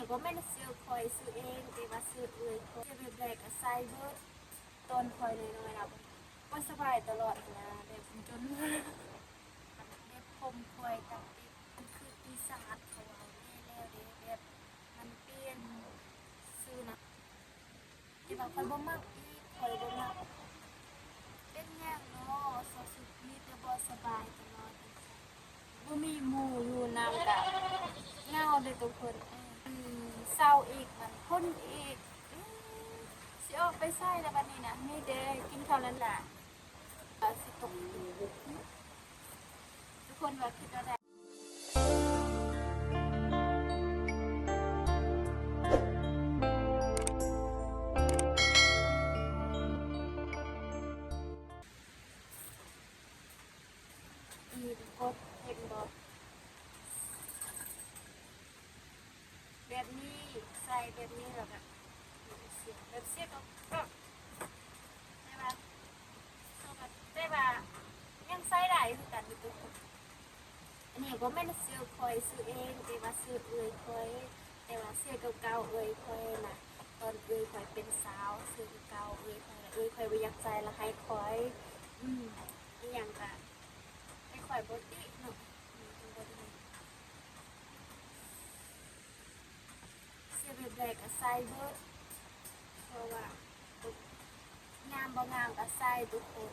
ก็ไม่ได้ซื้อคอยซื้อเองแต่ว่าซื้อเอยคอยแบบแรกก็ใส่เบิดตอนคอยน้อยๆนะก็สบายตลอดนะแบบจนแบบผมคอยกับมันคือปีศาจเขาเอาแน่แล้วเด้แบบมันเปลี่ยนซื้อนะที่ว่าคอยบ่มักอีกคอยบ่มักเป็นแง่เนาะสสุดมีแต่บ่สบายตลอดบ่มีหมู่อยู่นำกับเงาเลยทุกคนเศร้าอีกมันพ้นอีกสิออกไปใส่แล้วบัดนี้นะนี่เด้กินข้าวแล้วล่ะสิตกทุกคนว่าคิดอะไรอีกกดเห็นบ่แบบนี้ใส่แบบนี้แล้วแบบเสียแบบเสียก็ได้ป่ะได้ป่ะยังใส่ได้คือกันทุกคนอันนี้ก็ไม่ได้ซื้อคอยซื้อเองแต่ว่าซื้อเอยคอยแต่ว่าเสื้อเก่าๆเอยคอยน่ะตอนเอยคอยเป็นสาวซื้อเก่าเอยคอยไปยักใจละให้คอยนี่อย่างกะให้คอยบอดี้เนาะเสื้อแบบแรกก็ใส่เบิดเพราะว่างามบ่งามก็ใส่ทุกคน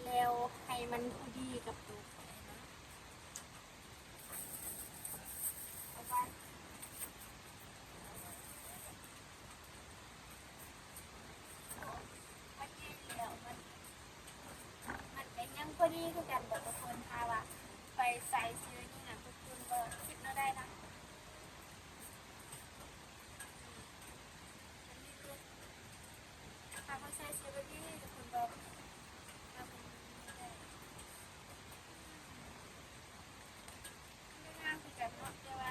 แล้วให้มันพอดีกับตัวนะเอาไปมันเย็นแล้วมันเป็นยังพอดีคือกันบอกทุกคนค่ะว่าไปใส่เสื้อนี่นะทุกคนก็คิดน่าได้นะถ้าเขาใส่เสื้อแบบนี้ทุกคนก็ไม่งามคือกันเนาะแต่ว่า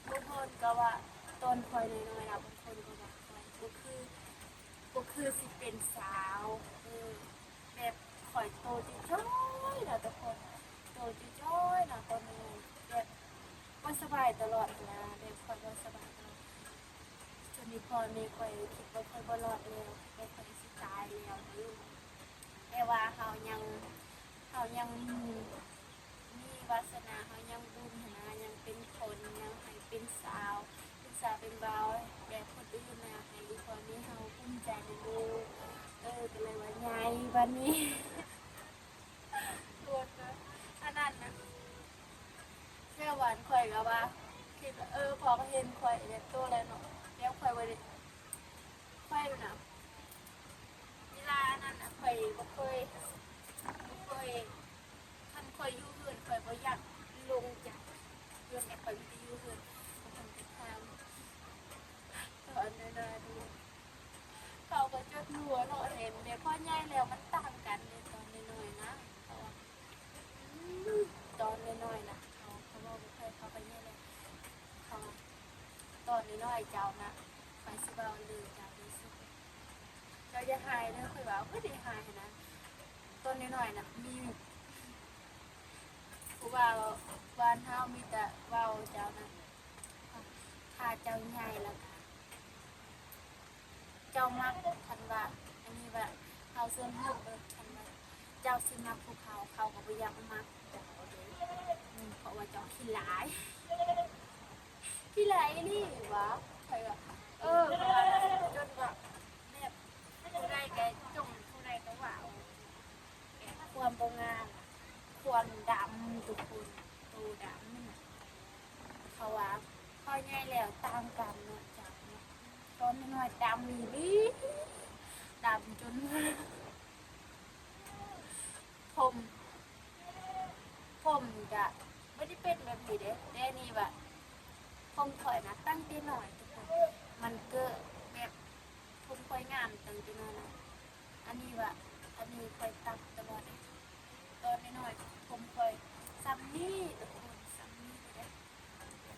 บางคนก็ว่าตอนคอยน้อยๆนะบางคนก็ว่าคอยก็คือสิเป็นสาวแบบคอยโตจิจ้อยนะทุกคนโตจิจ้อยนะตอนนี้แบบว่าสบายตลอดนะแบบคอยว่าสบายตลอดจนมีพอมีคอยคิดว่าคอยบ่รอดแล้วแบบคอยสิตายแล้วนะลูกแต่ว่าเขายังมีวาสนาเขายังบุญนะยังเป็นคนยังให้เป็นสาวเป็นบ่าวแบบคนอื่นนะให้อีกคนนี้เขาภูมิใจในลูกก็เลยว่าไงวันนี้ปวดนะขนาดนั้นเชื่อหวานข่อยกับว่าคิดว่าพอเขาเห็นข่อยเนี่ยตัวแล้วเนาะแล้วข่อยไว้ข่อยดูนะเวลานั้นนะข่อยบ่เคยท่านข่อยอยู่เฮือนข่อยบ่อยากลงจากเฮือนแต่ข่อยไม่ได้อยู่เฮือนข่อยทำแต่ทางตอนนั้นดูเขาก็จดหัวเนาะเห็นเนี่ยพ่อใหญ่แล้วมันต่างกันในตอนน้อยๆนะตอนน้อยๆนะเขาบอกไม่เคยเขาไปเนี่ยเลยเขาตอนน้อยๆเจ้านะไปสิบ่าวลืมเจ้าดีสุดเจ้าจะหายเด้อเคยว่าไม่ได้หายนะตอนน้อยๆนะมีผู้ว่าบ้านเฮามีแต่ว่าวเจ้านะถ้าเจ้าใหญ่แล้วค่ะเจ้ามักทันว่าอันนี้ว่าเขาเสื่อมเพิ่มทันว่าเจ้าสิมักภูเขาก็บ่อยากมักเพราะว่าเจ้าขี้หลายนี่วะใครอะจนว่าเนี่ยผู้ใดแกจงผู้ใดก็ว่าแกความโบงามความดำทุกคนตูดำเขาว่าพ่อใหญ่แล้วตามกันเนาะจากเนาะตอนน้อยดำดีดำจนผมผมจะไม่ได้เป็นแบบนี้เด้นี่แบบผมคอยนะตั้งแต่หน่อยทุกคนมันเกิดแบบผมคอยงามตั้งแต่น้อยนะอันนี้คอยตักตลอดเลยตอนน้อยผมคอยซัมนี่ทุกคนซัมนี่เลย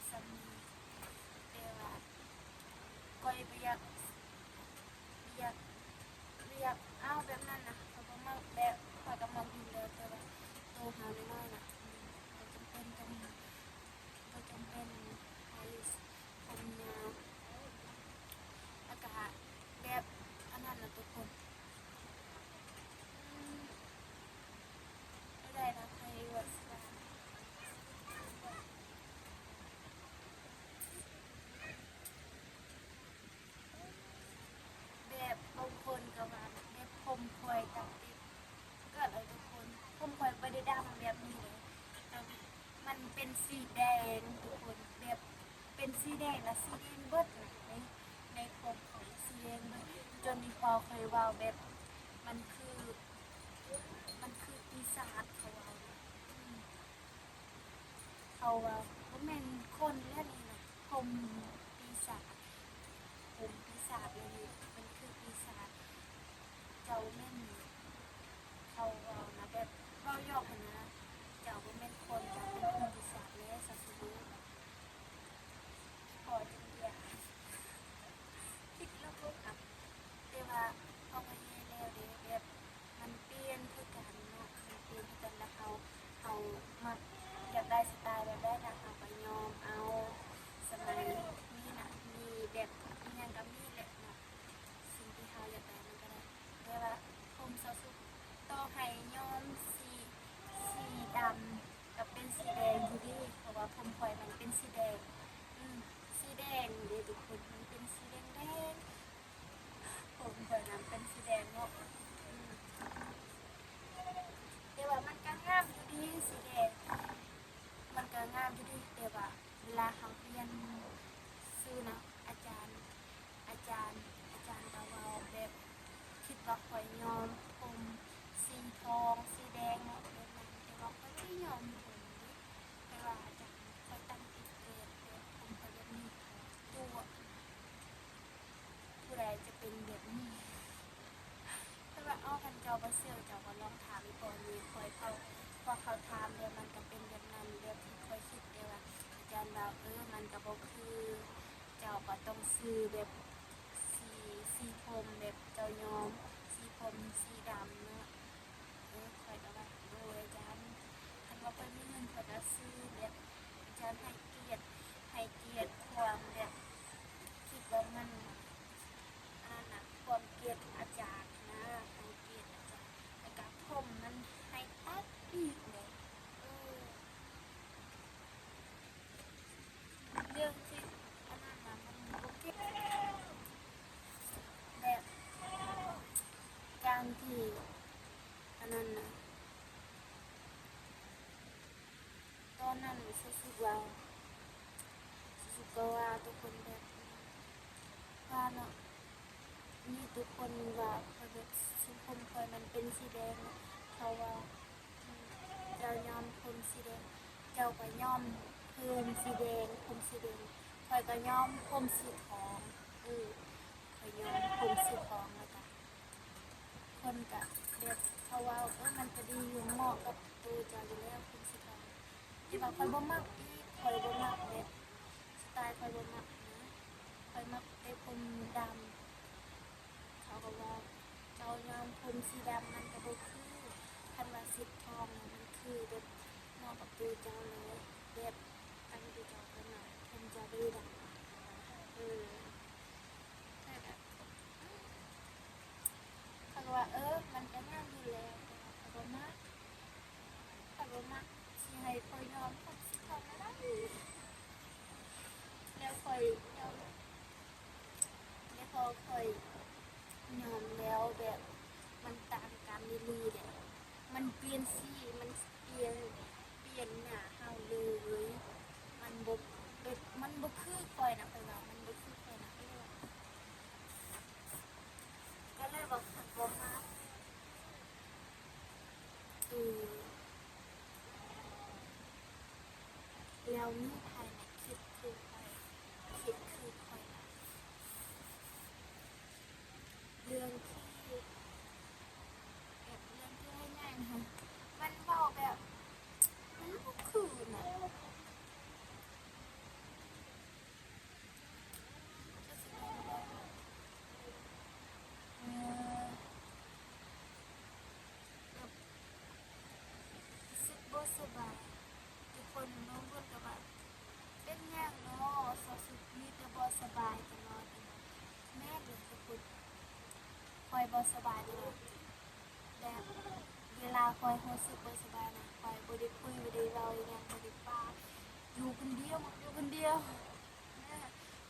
ซัมนี่แต่ว่าคอยไปอยากเอาแบบนั้นนะเขาก็มาแบบคอยกำลังดู สีแดงทุกคนแบบเป็นสีแดงนะสีแดงเบิดในผมของสีแดงเบิดจนมีพอเคยว่าแบบมันคือมันคือปีศาจเขาว่าเขาว่าบ่แม่นคนแล้วนี่นะผมปีศาจผมปีศาจเลยนี่มันคือปีศาจเจ้าแม่นเขาว่านะแบบเว้าหยอกหั้นนะเจ้าบ่แม่นคนเจ้าเป็นคนปีศาจแล้วสักสิรู้พอจังเดียวคิดแล้วก็อับแต่ว่าเอาไปให้แล้วเด้แบบมันเปลี่ยนคือกันเนาะมันเปลี่ยนคือกันแล้วเขามักอยากได้สไตล์แบบได้นะเขาก็ยอมเอาสมัยนี้นะมีแบบมีหยังก็มีแหละเนาะสิ่งที่เขาอยากได้มันก็ได้แต่ว่าผมเซาสุดต่อให้ยอมสีดำกับเป็นสีแดงอยู่ดีเพราะว่าผมข่อยมันเป็นสีแดงสีแดงเด้ทุกคนมันเป็นสีแดงแดงผมข่อยนั้นเป็นสีแดงเนาะแต่ว่ามันก็งามอยู่ดีสีแดงมันก็งามอยู่ดีแต่ว่าเวลาเขาเรียนซื้อนะอาจารย์ก็เว้าแบบคิดว่าข่อยยอมผมสีทองสีแดงเนาะแบบนั้นแต่ว่าข่อยไม่ยอมผมเด้แต่ว่าอาจารย์ข่อยตั้งติดเกรดแบบผมข่อยแบบนี้ดูว่าผู้ใดจะเป็นแบบนี้แต่ว่าเอาคันเจ้าบ่เชื่อเจ้าก็ลองถามอีกก่อนนี้ข่อยเขาพอเขาถามแล้วมันก็เป็นแบบนั้นแบบที่ข่อยคิดเด้ว่าอาจารย์ว่ามันก็บ่คือเจ้าก็ต้องซื้อแบบสีผมแบบเจ้ายอมสีผมสีดำเนาะข่อยก็ว่าโอ้ยอาจารย์คันว่าข่อยมีเงินข่อยก็ซื้อแบบอาจารย์ให้เกียรติความแบบคิดว่ามันอันนั้นน่ะความเกียรติอาจารย์นะให้เกียรติอาจารย์แล้วก็ผมมันให้ตัดอีกเลยเออเรื่องที่อันนั้นน่ะมันบ่เก็บแบบการที่อันนั้นน่ะตอนนั้นรู้สึกว่าทุกคนแบบว่าเนาะมีทุกคนว่าเขาแบบสีผมคอยมันเป็นสีแดงเขาว่าเจ้ายอมผมสีแดงเจ้าก็ยอมผมสีแดงผมสีแดงคอยก็ยอมผมสีทองคอยยอมผมสีทองแล้วก็คนก็แบบเขาว่ามันจะดีอยู่เหมาะกับตัวเจ้าอยู่แล้วผมสีทองที่ว่าคอยบ่มักอีกคอยบ่มักแบบสไตล์คอยบ่มักนะคอยมักแต่ผมดำเขาก็ว่าเจ้ายอมผมสีดำมันก็บ่คือคันว่าสีทองน่ะมันคือแบบเหมาะกับตัวเจ้าเลยแบบตั้งตัวเจ้าขึ้นมาผมจะได้ดำแต่แบบเขาก็ว่ามันก็งามอยู่แล้วแต่ว่าเขาบ่มักสิให้คอยยอมผมสีทองก็ได้แล้วคอยยอมแล้วพอคอยยอมแล้วแบบมันต่างกันลีๆเด้มันเปลี่ยนสีมันเปลี่ยนหน้าเฮาเลยมันบ่แบบมันบ่คือคอยนะข้อยว่ามันบ่คือคอยนะก็เลยบ่มักเออแล้วมีไผน่ะคิดคือข้อยนะเรื่องที่แบบเรื่องที่ง่ายๆนะคะมันเว้าแบบมันบ่คือน่ะจะสิเว้าจั่งใดเอ่อแบบรู้สึกบ่สบายทุกคนบางคนก็ว่าเป็นหยังเนาะสุดมีแต่บ่สบายตลอดแม่นเลยทุกคนคอยบ่สบายตลอดแบบเวลาคอยรู้สึกบ่สบายนะคอยบ่ได้คุยบ่ได้เว้าอิหยังบ่ได้ปาอยู่คนเดียวอยู่คนเดียว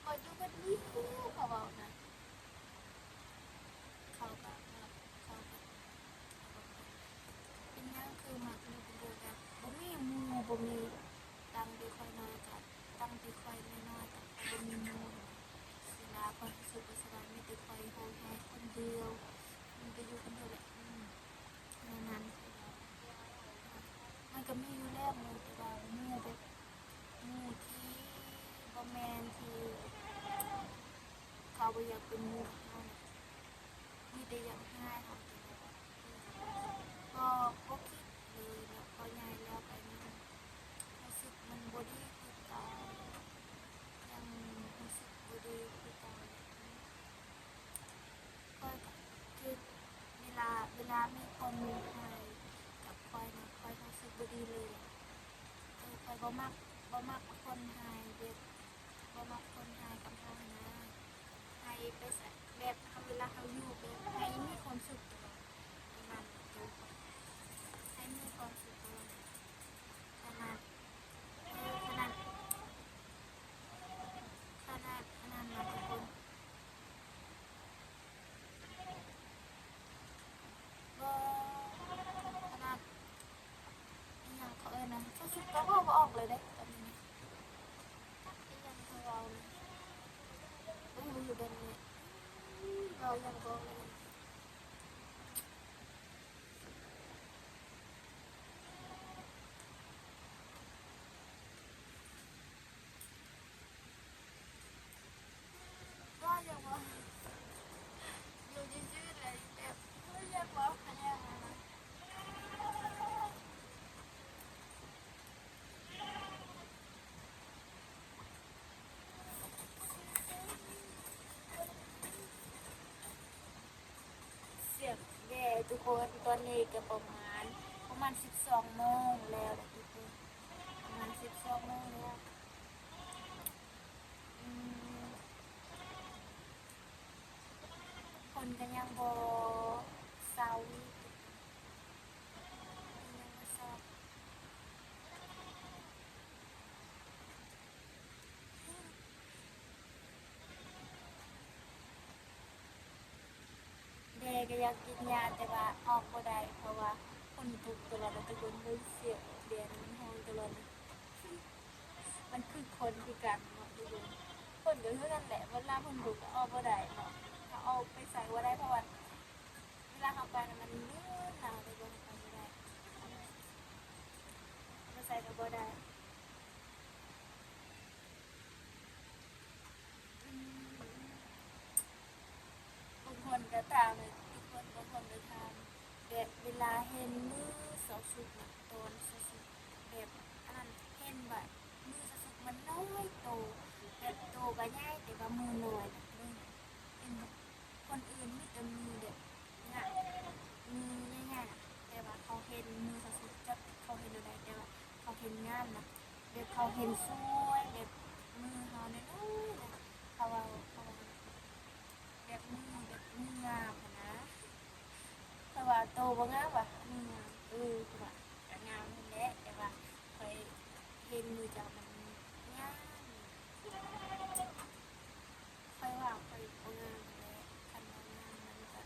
คอยอยู่คนเดียวเขาเว้านะเขาก็แบบเขาก็เป็นหยังคือมักอยู่คนเดียวแบบบ่มีหมู่บ่มีต่างเด บ่อยากเป็นหมู่เฮามีแต่อยากให้เฮาก็บ่คิดเลยแล้วพอใหญ่แล้วไปมันรู้สึกมันบ่ดีคือเก่ายังรู้สึกบ่ดีคือเก่าก็คือเวลามีคนให้กับคอยนะคอยรู้สึกบ่ดีเลยคอยบ่มักคนให้แบบบ่มักคนให้กับเฮานะให้ไปใส่แบบเวลาเฮาอยู่แบบให้มีความสุขตลอดประมาณนั้นให้มีความสุขตลอดขนาดขนาดนั้นนะทุกคนบ่ขนาดอีหยังเขานะสุดๆก็บ่ออกเลยเด้ตอนนี้อีหยังเขาเราอยู่แบบนี้เรายังบ่เลยก็ยังบ่อยู่ซื่อๆเลยแบบยังบ่คะแนนเสียงแย่ทุกคนตอนนี้ก็ประมาณ12 โมงแล้วนะทุกคนประมาณ12 โมงแล้วอืมคนก็ยังบ่เซาอีกยังบ่เซาแม่ก็อยากกินยาแต่ว่าออกบ่ได้เพราะว่าคนทุกข์ตลอดเลยทุกคนเลยเสียงเรียนมันฮ้องตลอดเลยมันคือคนคือกันเนาะทุกคนคนก็คือกันแหละเวลาเพิ่นทุกข์ก็ออกบ่ได้เนาะถ้าออกไปไสบ่ได้เพราะว่าเวลาเราไปน่ะมันหนาวเลยบ่ไปบ่ได้ไปไสก็บ่ได้อืม บางคนก็ตามเลยทุกคนบางคนก็ทำแบบเวลาเห็นมือสาวสุกนะตอนสาวสุกแบบอันนั้นเห็นแบบมือสาวสุกมันน้อยโตแบบโตก็ใหญ่แต่ว่ามือน้อยนะมือเห็นแบบคนอื่นมีแต่มือแบบง่ายมือง่ายๆนะแต่ว่าเขาเห็นมือสาวสุกจะเขาเห็นอะไรแต่ว่าเขาเห็นงามนะแบบเขาเห็นสวยแบบมือเขาเนี่ยน้อยนะเขาว่าแบบมืองามหั้นนะแต่ว่าโตบ่งามว่ะมืองามคือว่าก็งามนั่นแหละแต่ว่าข้อยเห็นมือเจ้ามันงามข้อยว่าข้อยบ่งามนั่นแหละคันว่างามมันก็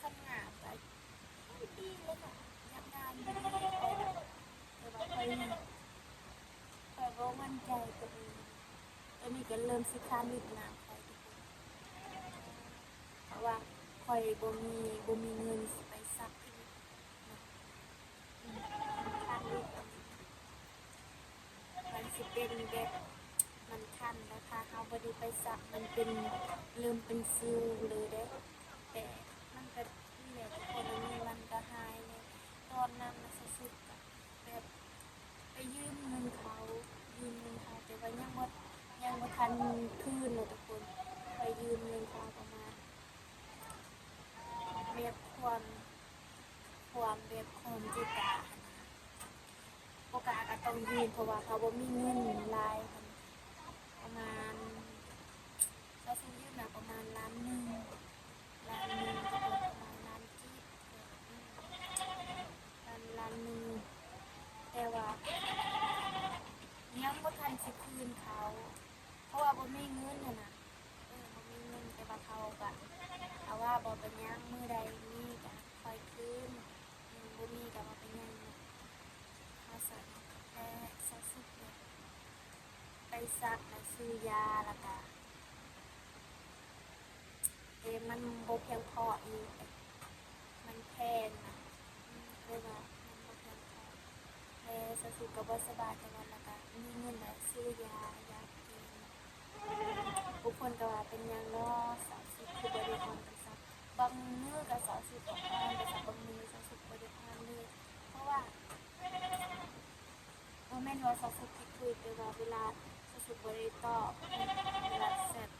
คันงามก็ดีเลยเนาะอยากงามดีข้อยน่ะแต่ว่าข้อยบ่มั่นใจตัวเองตอนนี้ก็เริ่มสิคร้านนิดนะข้อยทุกคน เพราะว่าข้อยบ่มีเงินสิไปซักอีกเนาะคันลูกมันสิเป็นแบบมันคันแล้วถ้าเราบ่ได้ไปซักมันเป็นเริ่มเป็นสิวเลยเด้แต่มันก็นี่แหละทุกคนอันนี้มันก็หายเลยตอนนั้นน่ะสุดๆอะแบบไปยืมเงินเขาแต่ว่ายังบ่ทันคืนเลยทุกคนไปยืมเงินเขาประมาณ แบบความแบบความจิตาโอกาสก็ต้องยืนเพราะว่าเขาบ่มีเงินหลายประมาณเราซื้อยืมนะประมาณล้านหนึ่งก็ประมาณล้านกีบล้านหนึ่งแต่ว่ายังบ่ทันสิคืนเขาเพราะว่าบ่มีเงินน่ะนะบ่มีเงินแต่ว่าเขาก็เอาว่าบ่เป็นหยังมื้อใดมีก็ค่อยคืนบ่มีก็บ่เป็นหยังเนาะเขาสั่นแต่สักสุดเลยไปซักแล้วซื้อยาแล้วก็มันบ่เพียงพออีกมันแพงนะเลยว่ามันบ่เพียงพอแต่สักสุดก็บ่สบายจังนั้นแล้วก็มีเงินแล้วซื้อยากิน บางคนก็ว่าเป็นยังเนาะสาวสิคือบริหารกันซักบางมือกับสาวสิของอ่อนกับสาวบางมือสาวสิบริหารเลยเพราะว่าแม่นว่าสาวสิที่คุยแต่ว่าเวลาสาวสิบริตอบเวลาเสร็จ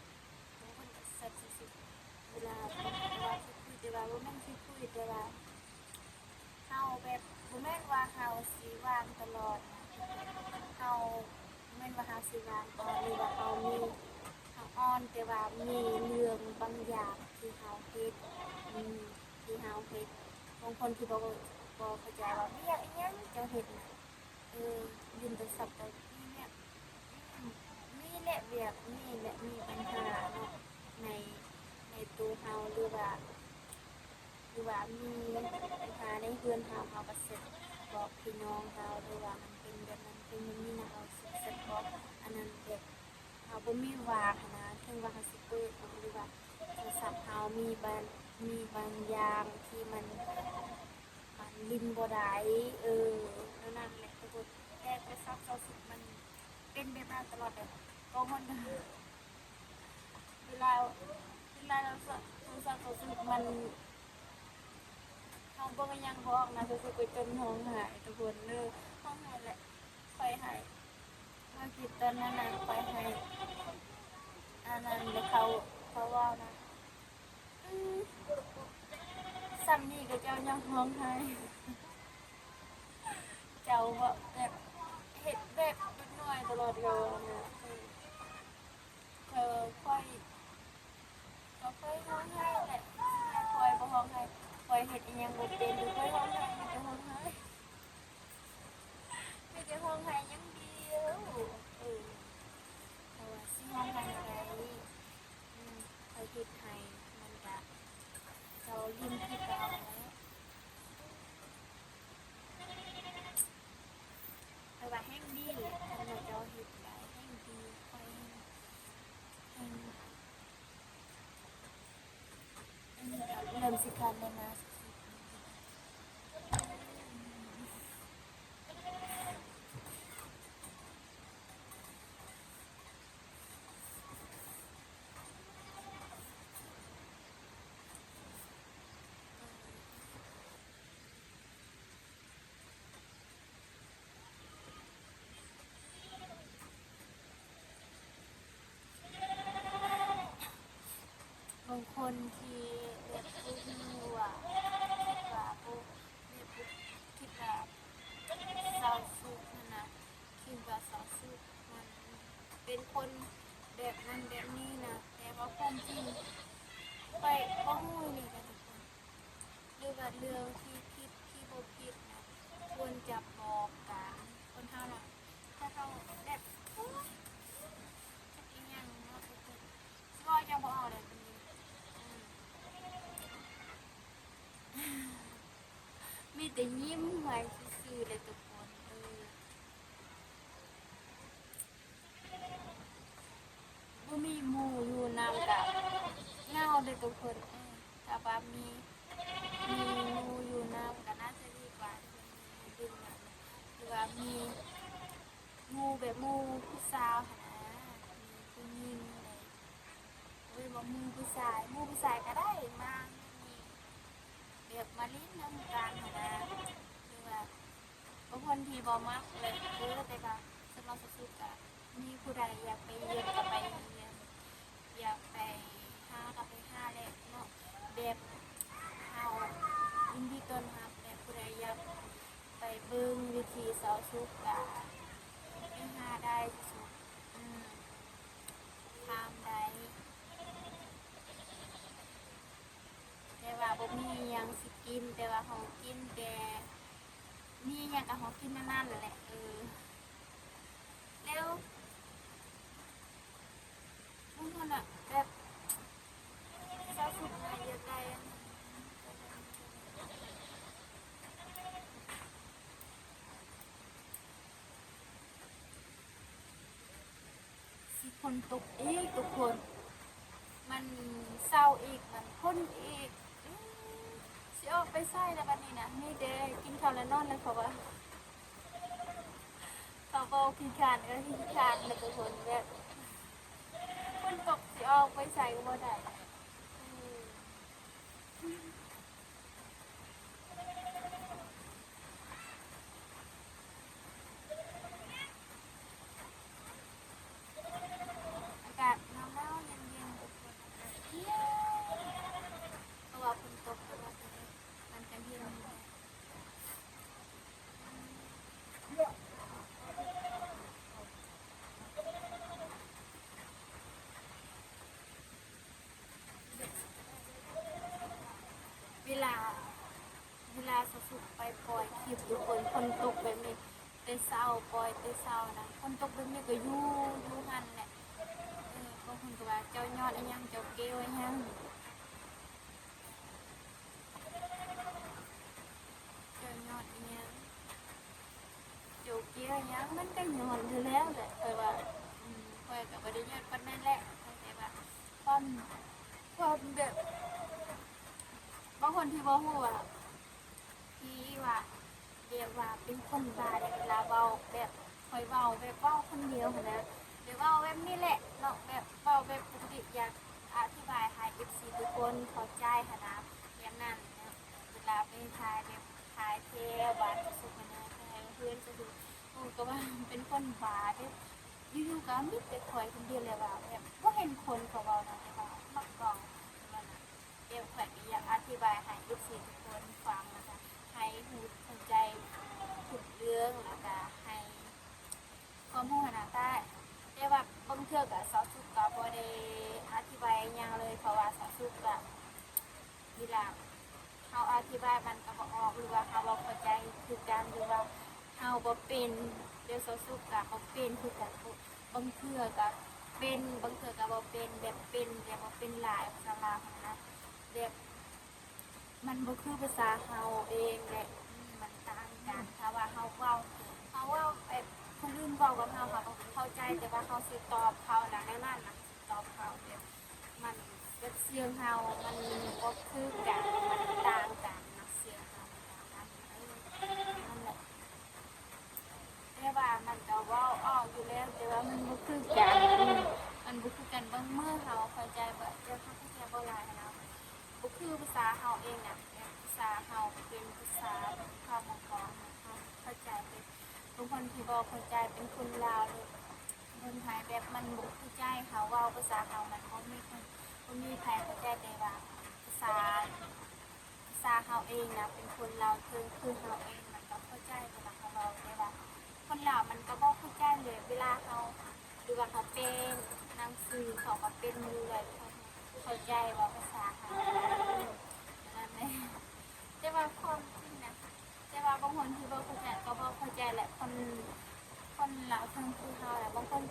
บางคนก็เสร็จสาวสิเวลาบางคนว่าที่คุยแต่ว่าบ่แม่นที่คุยแต่ว่าเฮาแบบบ่แม่นว่าเฮาสิวางตลอดนะเฮาบ่แม่นว่าเฮาสิวางตลอดหรือว่าเฮามี ทางอ้อนแต่ว่ามีเรื่องบางอย่างที่เฮาเฮ็ดที่เฮาเฮ็ดบางคนที่บ่เข้าใจว่ามีอย่างอีหยังจะเฮ็ดน่ะยืนแต่สับแต่นี่เนี่ยนี่แหละแบบนี่แหละมีปัญหาเนาะในในตัวเฮาหรือว่ามีปัญหาในเรือนเฮาก็เสร็จบอกพี่น้องเฮาหรือว่ามันเป็นแบบนั้นเป็นอย่างนี้นะเฮาเสร็จบอกอันนั้นแบบเฮาบ่มีวางหั้นนะถึงว่าเฮาสิเปิดหรือว่าโทรศัพท์เฮามีบางอย่างที่มันลิ้นบ่ได้แล้วนั่นแหละทุกคนแต่โทรศัพท์เราสึกมันเป็นแบบนั้นตลอดเลยก็มันเวลาเราโทรศัพท์เราสึกมันเฮาบ่มีหยังบอกนะรู้สึกไปจนห้องหายทุกคนห้องหายแหละค่อยหายมาคิดตอนนั้นน่ะค่อยหายอันนั้นแล้วเขาเว้านะซ้ำนี่ก็เจ้ายังห้องหายเจ้าแบบเฮ็ดแบบเล็กน้อยตลอดเลยนะเธอค่อยห้องหายแหละค่อยบ่ห้องหายค่อยเฮ็ดอีหยังบ่เป็นหรือค่อยห้องหายมีแต่ห้องหายมีแต่ห้องหายอย่างเดียวเพราะว่าสิห้องหายอะไรค่อยเฮ็ดให้มันก็เจ้ายิ้มคือเก่าแต่ว่าแห้งดีคันว่าเจ้าเฮ็ดได้แห้งดีค่อยแห้งอันนี้ก็เริ่มสิคันแล้วนะบางคนที่แบบบ่ฮู้ว่าคิดว่าบ่แบบบ่คิดว่าเศร้าสุขนั่นน่ะคิดว่าเศร้าสุขมันเป็นคนแบบนั้นแบบนี้นะแต่ว่าความจริงไปบ่ฮู้นี่ก็ทุกคนหรือว่าเรื่องที่ผิดที่บ่ผิดนะควรจะบอกกันคนเฮาน่ะถ้าเฮาแบบโอ๊ยจักอีหยังเนาะทุกคนสิเว้าหยังบ่ออกเลยบัดนี้มีแต่ยิ้มไว้ซื่อๆเลยทุกคนบ่มีหมู่อยู่นำกับเหงาเลยทุกคนถ้าว่ามีหมู่อยู่นำก็น่าจะดีกว่าที่มีดึงนำหรือว่ามีหมู่แบบหมู่ผู้สาวหั้นนะมีผู้หญิงอะไรบ่หมู่ผู้ชายหมู่ผู้ชายก็ได้มามีแบบมาลิ้นนำกันหั้นนะหรือว่าบางคนที่บ่มักเลยแต่ก็สำหรับสุดๆก็มีผู้ใดอยากไปเรียนก็ไปเรียนอยากไปหาก็ไปหาแหละเนาะแบบเฮายินดีต้อนรับแบบผู้ใดอยากไปเบิ่งวิธีเสาสุขก็ไปหาได้สุดถามได้แต่ว่าบ่มีหยังสิกินแต่ว่าเฮากินแต่มีหยังก็เฮากินนั่นๆนั่นแหละแล้วบางคนอะแบบเศร้าสุดมาเยอะไกลสิคนตกอีกทุกคนมันเศร้าอีกมันคนอีกสิออกไปไสแล้วบัดนี้นะมีแต่กินข้าวแล้วนอนเลยเขาว่าเขาบอกขี้คร้านก็ขี้คร้านเลยทุกคนแบบค คนตกสิออกไปใส่ก็บ่ได้อืมอากาศหนาวๆเย็นๆทุกคนอากาศเย็นเพราะว่าฝนตกแต่ว่ามันจะเย็นอยู่แล้วเวลาสุกๆไปปล่อยคลิปทุกคนคนตกแบบนี้แต่เศร้าปล่อยแต่เศร้านะคนตกแบบนี้ก็อยู่หันแหละบางคนก็ว่าเจ้ายอดอะไรยังเจ้าเกลอะไรยังเจ้ายอดอะไรยังเจ้าเกลอะไรยังมันก็ยอดอยู่แล้วแหละแต่ว่าคอยกับประเดี๋ยอดปันนั่นแหละแต่ว่าความแบบบางคนที่บอกว่าที่ว่าเรียกว่าเป็นคนบาเวลาเบาแบบคอยเบาแบบเบาคนเดียวนะเดี๋ยวเบาแบบนี้แหละเนาะแบบเบาแบบปกติอยากอธิบายให้ FC ทุกคนเข้าใจค่ะนะอย่างนั้นนะเวลาไปถ่ายแบบถ่ายเทบาสุขนะให้เพื่อนจะดูก็ว่าเป็นคนบาเด้อยู่ๆก็มิแต่คอยคนเดียวเลยว่าแบบก็เห็นคนเขาเบานะแต่ว่ามักกองมันนะเดี๋ยวข่อยอยากอธิบายให้ FC ทุกคนฟังนะคะให้หูสนใจทุกเรื่องแล้วก็ให้ความรู้ขนาดได้แต่ว่าบางเทื่อกับสาวสุกกับบ่ได้อธิบายหยังเลยเพราะว่าสาวสุกกับเวลาเขาอธิบายมันก็บ่ออกหรือว่าเขาบ่เข้าใจคือกันหรือว่าเขาบ่เป็นเดี๋ยวสาวสุกกับบ่เป็นคือกันบางเทื่อกับเป็นบางเทื่อกับบ่เป็นแบบเป็นแบบบ่เป็นหลายภาษาลาวนะแบบมันบ่คือภาษาเฮาเองแหละมันต่างกันถ้าว่าเฮาเว้าแบบคนอื่นเว้ากับเฮาเขาเข้าใจแต่ว่าเฮาสิตอบเขาแล้วแนวนั้นน่ะตอบเขาแบบมันแบบเสียงเฮามันบ่คือกันมันต่างกันนะเสียงเฮามันต่างกันนั่นแหละแต่ว่ามันก็เว้าออกอยู่แล้วแต่ว่ามันบ่คือกันมันบ่คือกันบางมื้อเฮาเข้าใจบ่เดี๋ยวเฮาเข้าใจบ่หลายนะบ่คือภาษาเฮาเองน่ะภาษาเฮาเป็นภาษาเฮาบ่ฟ้องเข้าใจเป็นบางคนที่บ่เข้าใจเป็นคนลาวเลยคนไทยแบบมันบ่เข้าใจเขาเว้าภาษาเฮามันบ่มีใครเข้าใจแต่ว่าภาษาเฮาเองนะเป็นคนลาวคือเฮาเองมันก็เข้าใจเวลาเขาเว้าแต่ว่าคนลาวมันก็บ่เข้าใจเลยเวลาเขาหรือว่าเขาเป็นหนังสือเขาก็เป็นอยู่เลยเข้าใจว่าภาษาเฮานั่นแหละแต่ว่าความจริงนะแต่ว่าบางคนที่บ่เข้าใจก็บ่เข้าใจแหละคนลาวทั้งคือเฮาแหละบางคน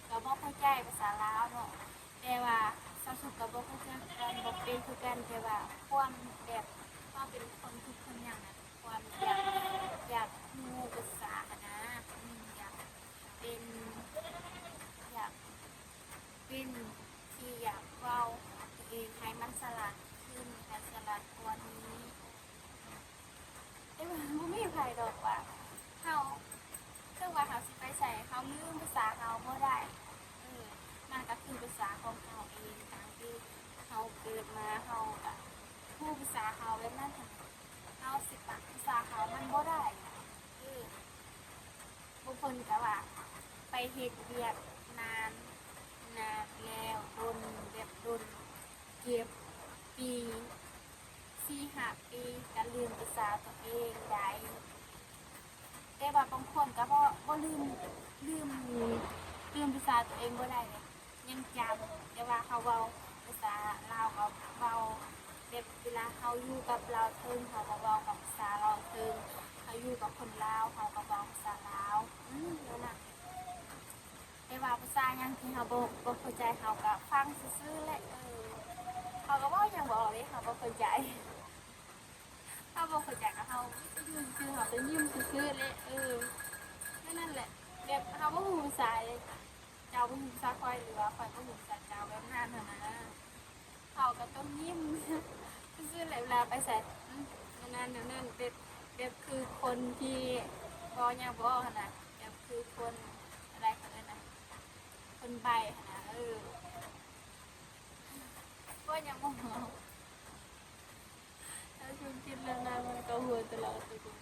ก็บ่เข้าใจภาษาลาวเนาะแต่ว่าสาวสุขก็บ่เข้าใจกันบ่เป็นคือกันแต่ว่าความแบบเฮาเป็นคนทุกคนอย่างนั้นความอยากรู้ภาษานะอยากเป็นอยากเป็นที่อยากเว้าตัวเองให้มันสลัดขึ้นให้สลัดกว่านี้แต่ว่าบ่มีไผดอกว่าเฮาคือว่าเฮาสิไปใส่เฮาลืมภาษาเฮาบ่ได้มันก็คือภาษาของเฮาเองตามที่เฮาเกิดมาเฮาก็พูดภาษาเฮาแบบนั้นเฮาสิปะภาษาเฮามันบ่ได้บางคนก็ว่าไปเฮ็ดเวียกนานแล้วโดนแบบโดนเก็บปี4-5 ปีก็ลืมภาษาตัวเองได้แต่ว่าบางคนก็บ่ลืมภาษาตัวเองบ่ได้เลยยังจำแต่ว่าเขาเว้าภาษาลาวก็เว้าแบบเวลาเขาอยู่กับเราวเทิงเขาก็เว้ากับภาษาเราวเทิงเขาอยู่กับคนลาวเขาก็เว้าภาษาลาวนั่นน่ะแต่ว่าภาษาหยังที่เขาบ่เข้าใจเขาก็ฟังซื่อๆแหละเขาก็เว้าหยังบ่ออกเลยเขาบ่เข้าใจเขาบ่เข้าใจกับเขายิ้มซื่อเขาจะยิ้มซื่อๆเลยนั่นแหละแบบเขาบ่ฮู้ภาษาเลยเจ้าบ่ฮู้ภาษาค่อยหรือว่าค่อยบ่ฮู้ภาษาเจ้าแบบนั้นน่ะนะเขาก็ต้องยิ้มซื่อๆแหละเวลาไปใส่นั่นแบบคือคนที่บ่หยังบ่หั่นน่ะแบบคือคนอะไรเขาเอิ้นน่ะคนใบ้หั่นน่ะ ว่ายังบ่เมาถ้าชวนกินแล้วนะมันก็หัวตลอดทุกคน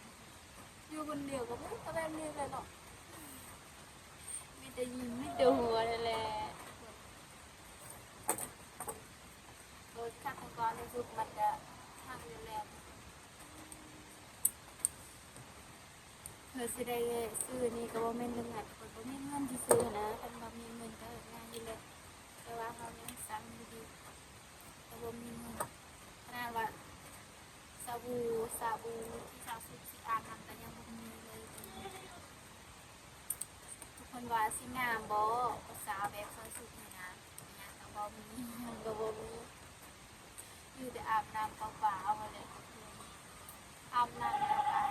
อยู่คนเดียวก็ไม่ก็แบบนี้เลยหรอกมีแต่ยิ้มมีแต่หัวนั่นแหละโดยขั้นตอนในสุดมันจะทำอยู่แล้วเธอสิได้ซื้อนี่ก็บ่แม่นเรื่องงัดคนบ่มีเงินที่ซื้อนะคันบ่มีเงินก็ง่ายอยู่แล้วแต่ว่าเขายังสั่งอยู่ดีแต่บ่มีเงินขนาดว่าสบู่ที่สาวสุดสิอาบน้ำก็ยังบ่มีเลยทุกคนว่าสิงามบ่สาวแบบสาวสุดนี่นะยังก็บ่มียังก็บ่มีอยู่แต่อาบน้ำเปล่าๆมาเลยอาบน้ำแล้วก็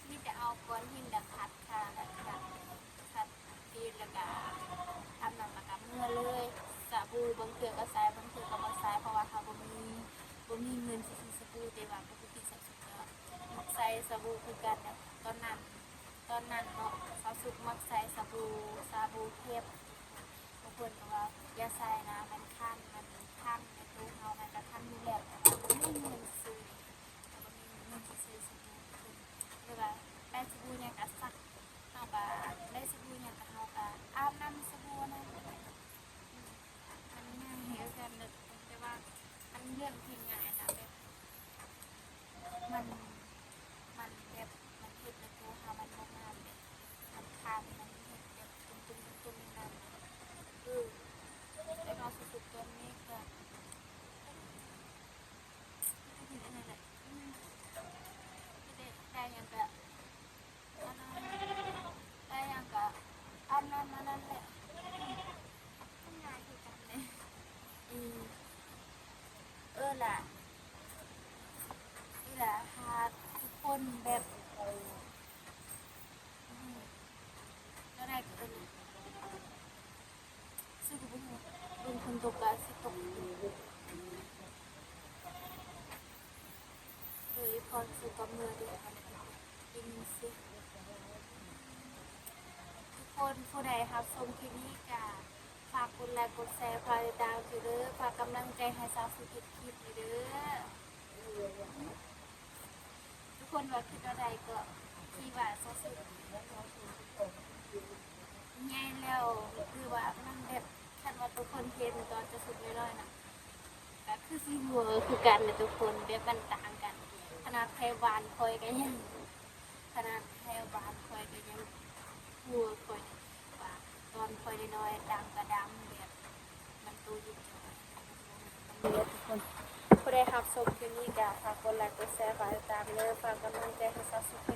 มีแต่เอาก้อนหินดักขัดค่ะขัดตีนแล้วก็อาบน้ำแล้วก็เมื่อเลยสบู่บางเทื่อก็ใช้บางเทื่อก็บ่ใช้เพราะว่าเขาบ่มีเงินซื้อสบู่แต่ว่าปกติใส่สุดแล้วมักใส่สบู่คือกันนะตอนนั้นเนาะเขาสุกมักใส่สบู่เข้มบางคนก็ว่าอย่าใส่นะมันคันในตู้เฮามันก็คันอยู่แล้วแต่ว่าบ่มีเงินซื้อแต่บ่มีเงินซื้อสบู่คือหรือว่าได้สบู่เนี่ยก็ซักเฮาก็ได้สบู่เนี่ยก็เฮาก็อาบน้ำสบู่นั่นมันง่ายเหวกันแต่ว่ามันเรื่องที่ง่ายนะแบบมันแบบมันเห็ดในตัวเฮามันบ่งามแบบมันคันมันเห็ดแบบตุ้มนั่นแต่เราสุดๆตัวนี้ก็เห็นอะไรแหละได้ยังก็ได้ยังก็อาบน้ำมานั่นแหละง่ายคือกันเลยล่ะนี่แหละหาทุกคนแบบแล้วได้ก็ซึ่งเป็นคนตกกะสิตกโดยพอสุกับมือเดียวกันกินสิทุกคนผู้ใดครับชมคลิปนี้กะฝากกดไลค์กดแชร์ฝากติดตามเด้อฝากกำลังใจให้สาวสุดคลิปนี้เด้อทุกคนว่าคิดว่าใดก็ที่ว่าสาวสุดง่ายแล้วคือว่ามันแบบคันว่าทุกคนเห็นตอนจะสุดน้อยๆนะก็คือสิหัวคือกันเลยทุกคนแบบมันต่างกันขนาดแพรวานคอยก็ยังหัวคอยว่าตอนคอยน้อยๆดังกระดำแบบมันตูยิ่งมันเยอะทุกคนผู้ใดรับชมคลิปนี้ก็ฝากกดไลค์กดแชร์ฝากติดตามเลยฝากกำลังใจให้สาวสุด